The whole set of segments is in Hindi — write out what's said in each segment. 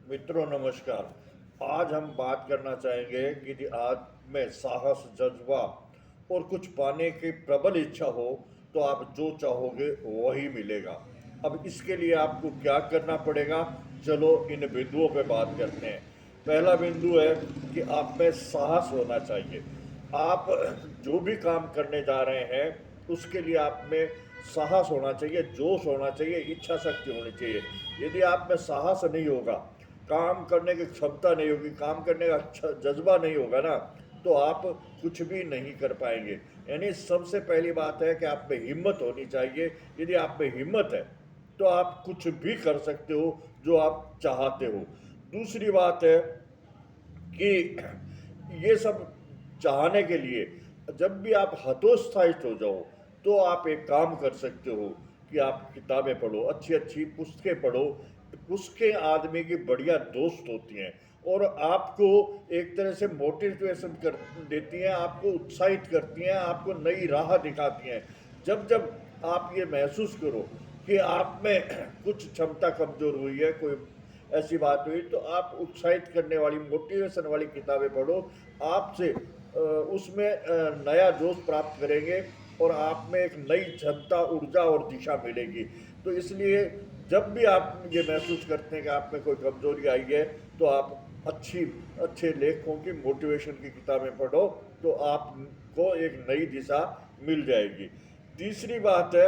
मित्रों नमस्कार। आज हम बात करना चाहेंगे कि यदि आज में साहस, जज्बा और कुछ पाने की प्रबल इच्छा हो तो आप जो चाहोगे वही मिलेगा। अब इसके लिए आपको क्या करना पड़ेगा, चलो इन बिंदुओं पे बात करते हैं। पहला बिंदु है कि आप में साहस होना चाहिए। आप जो भी काम करने जा रहे हैं उसके लिए आप में साहस होना चाहिए, जोश होना चाहिए, इच्छा शक्ति होनी चाहिए। यदि आप में साहस नहीं होगा, काम करने की क्षमता नहीं होगी, काम करने का जज्बा नहीं होगा ना, तो आप कुछ भी नहीं कर पाएंगे। यानी सबसे पहली बात है कि आप में हिम्मत होनी चाहिए। यदि आप में हिम्मत है तो आप कुछ भी कर सकते हो जो आप चाहते हो। दूसरी बात है कि ये सब चाहने के लिए जब भी आप हतोत्साहित हो जाओ तो आप एक काम कर सकते हो कि आप किताबें पढ़ो, अच्छी अच्छी पुस्तकें पढ़ो। पुस्तकें आदमी की बढ़िया दोस्त होती हैं और आपको एक तरह से मोटिवेशन कर देती हैं, आपको उत्साहित करती हैं, आपको नई राह दिखाती हैं। जब जब आप ये महसूस करो कि आप में कुछ क्षमता कमज़ोर हुई है, कोई ऐसी बात हुई, तो आप उत्साहित करने वाली, मोटिवेशन वाली किताबें पढ़ो। आपसे उसमें नया जोश प्राप्त करेंगे और आप में एक नई क्षमता, ऊर्जा और दिशा मिलेगी। तो इसलिए जब भी आप ये महसूस करते हैं कि आप में कोई कमजोरी आई है तो आप अच्छे लेखकों की, मोटिवेशन की किताबें पढ़ो, तो आपको एक नई दिशा मिल जाएगी। तीसरी बात है,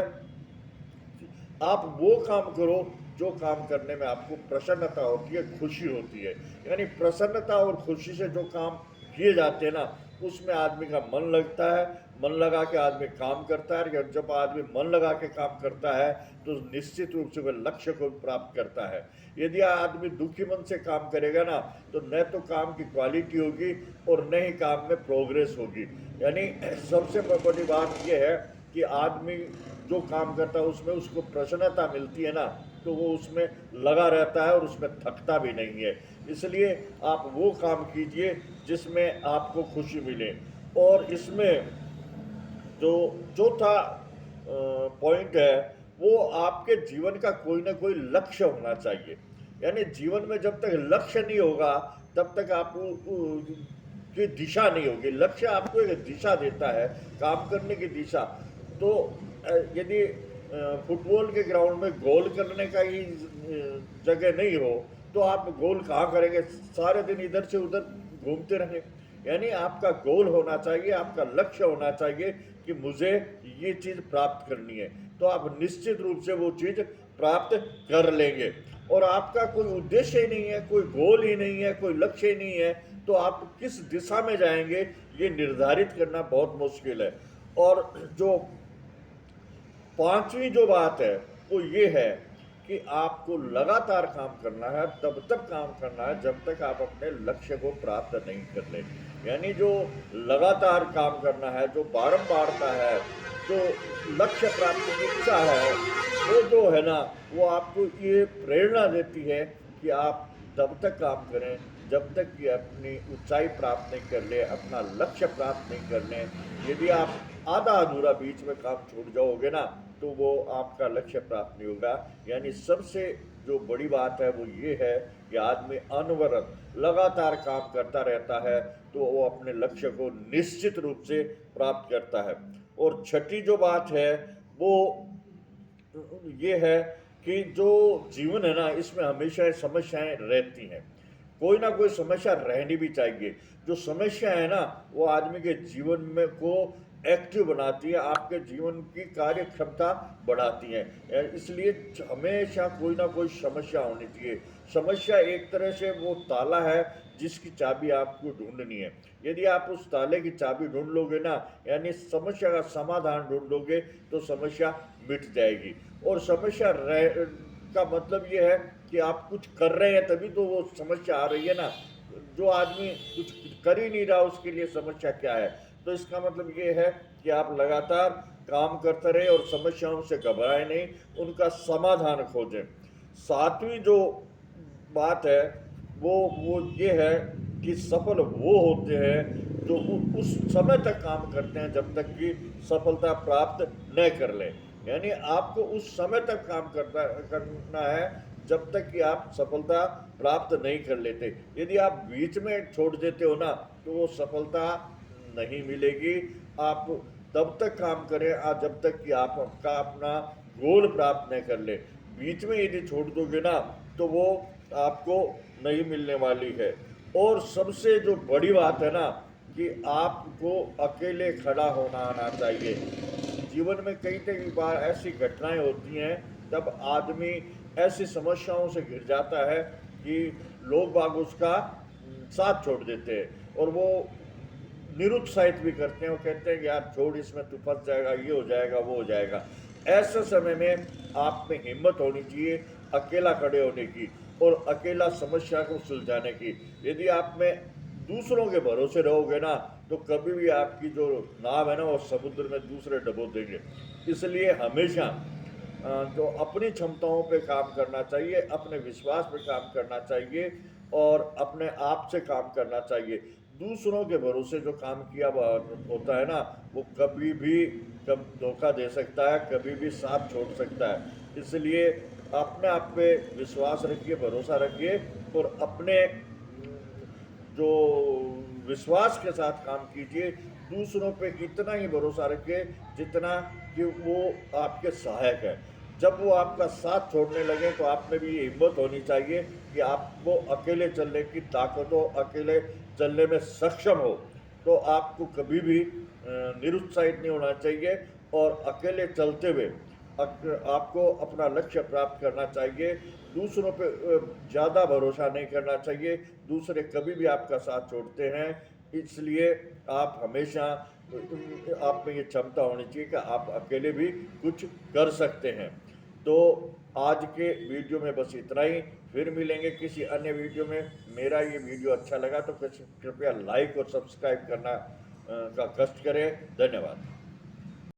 आप वो काम करो जो काम करने में आपको प्रसन्नता होती है, खुशी होती है। यानी प्रसन्नता और खुशी से जो काम किए जाते हैं ना, उसमें आदमी का मन लगता है। मन लगा के आदमी काम करता है, और जब आदमी मन लगा के काम करता है तो निश्चित रूप से वह लक्ष्य को प्राप्त करता है। यदि आदमी दुखी मन से काम करेगा ना, तो न तो काम की क्वालिटी होगी और न ही काम में प्रोग्रेस होगी। यानी सबसे बड़ी बात यह है कि आदमी जो काम करता है उसमें उसको प्रसन्नता मिलती है ना, तो वो उसमें लगा रहता है और उसमें थकता भी नहीं है। इसलिए आप वो काम कीजिए जिसमें आपको खुशी मिले। और इसमें जो चौथा पॉइंट है, वो आपके जीवन का कोई ना कोई लक्ष्य होना चाहिए। यानी जीवन में जब तक लक्ष्य नहीं होगा तब तक आप की दिशा नहीं होगी। लक्ष्य आपको एक दिशा देता है, काम करने की दिशा। तो यदि फुटबॉल के ग्राउंड में गोल करने का ही जगह नहीं हो तो आप गोल कहाँ करेंगे, सारे दिन इधर से उधर घूमते रहें। यानी आपका गोल होना चाहिए, आपका लक्ष्य होना चाहिए कि मुझे ये चीज़ प्राप्त करनी है, तो आप निश्चित रूप से वो चीज़ प्राप्त कर लेंगे। और आपका कोई उद्देश्य ही नहीं है, कोई गोल ही नहीं है, कोई लक्ष्य ही नहीं है, तो आप किस दिशा में जाएंगे ये निर्धारित करना बहुत मुश्किल है। और जो पांचवी जो बात है वो ये है कि आपको लगातार काम करना है, तब तक काम करना है जब तक आप अपने लक्ष्य को प्राप्त नहीं कर ले। यानी जो लगातार काम करना है, जो बारंबारता है, जो लक्ष्य प्राप्ति की इच्छा है, वो जो है ना, वो आपको ये प्रेरणा देती है कि आप तब तक काम करें जब तक कि अपनी ऊंचाई प्राप्त नहीं कर ले, अपना लक्ष्य प्राप्त नहीं कर लें। यदि आप आधा अधूरा बीच में काम छोड़ जाओगे ना, तो वो आपका लक्ष्य प्राप्त नहीं होगा। यानी सबसे जो बड़ी बात है वो ये है कि आदमी अनवरत लगातार काम करता रहता है तो वो अपने लक्ष्य को निश्चित रूप से प्राप्त करता है। और छठी जो बात है वो ये है कि जो जीवन है ना, इसमें हमेशा समस्याएं रहती हैं। कोई ना कोई समस्या रहनी भी चाहिए। जो समस्या है ना, वो आदमी के जीवन में को एक्टिव बनाती है, आपके जीवन की कार्य क्षमता बढ़ाती है। इसलिए हमेशा कोई ना कोई समस्या होनी चाहिए। समस्या एक तरह से वो ताला है जिसकी चाबी आपको ढूंढनी है। यदि आप उस ताले की चाबी ढूंढ लोगे ना, यानी समस्या का समाधान ढूंढ लोगे, तो समस्या मिट जाएगी। और समस्या रह का मतलब ये है कि आप कुछ कर रहे हैं तभी तो वो समस्या आ रही है ना। जो आदमी कुछ कर ही नहीं रहा उसके लिए समस्या क्या है। तो इसका मतलब ये है कि आप लगातार काम करते रहे और समस्याओं से घबराए नहीं, उनका समाधान खोजें। सातवीं जो बात है वो ये है कि सफल वो होते हैं जो उस समय तक काम करते हैं जब तक कि सफलता प्राप्त न कर लें। यानी आपको उस समय तक काम करना है जब तक कि आप सफलता प्राप्त नहीं कर लेते। यदि आप बीच में छोड़ देते हो ना, तो वो सफलता नहीं मिलेगी। आप तब तक काम करें जब तक कि आप आपका अपना गोल प्राप्त नहीं कर ले। बीच में यदि छोड़ दोगे ना, तो वो आपको नहीं मिलने वाली है। और सबसे जो बड़ी बात है ना, कि आपको अकेले खड़ा होना आना चाहिए। जीवन में कई कई बार ऐसी घटनाएं होती हैं जब आदमी ऐसी समस्याओं से घिर जाता है कि लोग बाग उसका साथ छोड़ देते हैं, और वो निरुत्साहित भी करते हैं। वो कहते हैं कि यार छोड़, इसमें तू फंस जाएगा, ये हो जाएगा, वो हो जाएगा। ऐसे समय में आप में हिम्मत होनी चाहिए अकेला खड़े होने की और अकेला समस्या को सुलझाने की। यदि आप में दूसरों के भरोसे रहोगे ना, तो कभी भी आपकी जो नाव है ना, वो समुद्र में दूसरे डबो देंगे। इसलिए हमेशा जो अपनी क्षमताओं पे काम करना चाहिए, अपने विश्वास पे काम करना चाहिए और अपने आप से काम करना चाहिए। दूसरों के भरोसे जो काम किया होता है ना, वो कभी भी कब धोखा दे सकता है, कभी भी साथ छोड़ सकता है। इसलिए अपने आप पे विश्वास रखिए, भरोसा रखिए और अपने जो विश्वास के साथ काम कीजिए। दूसरों पे इतना ही भरोसा रखिए जितना कि वो आपके सहायक है। जब वो आपका साथ छोड़ने लगे, तो आप में भी ये हिम्मत होनी चाहिए कि आपको अकेले चलने की ताकत हो, अकेले चलने में सक्षम हो। तो आपको कभी भी निरुत्साहित नहीं होना चाहिए और अकेले चलते हुए आपको अपना लक्ष्य प्राप्त करना चाहिए। दूसरों पे ज़्यादा भरोसा नहीं करना चाहिए। दूसरे कभी भी आपका साथ छोड़ते हैं, इसलिए आप हमेशा आप में ये क्षमता होनी चाहिए कि आप अकेले भी कुछ कर सकते हैं। तो आज के वीडियो में बस इतना ही। फिर मिलेंगे किसी अन्य वीडियो में। मेरा ये वीडियो अच्छा लगा तो कृपया लाइक और सब्सक्राइब करना का कष्ट करें। धन्यवाद।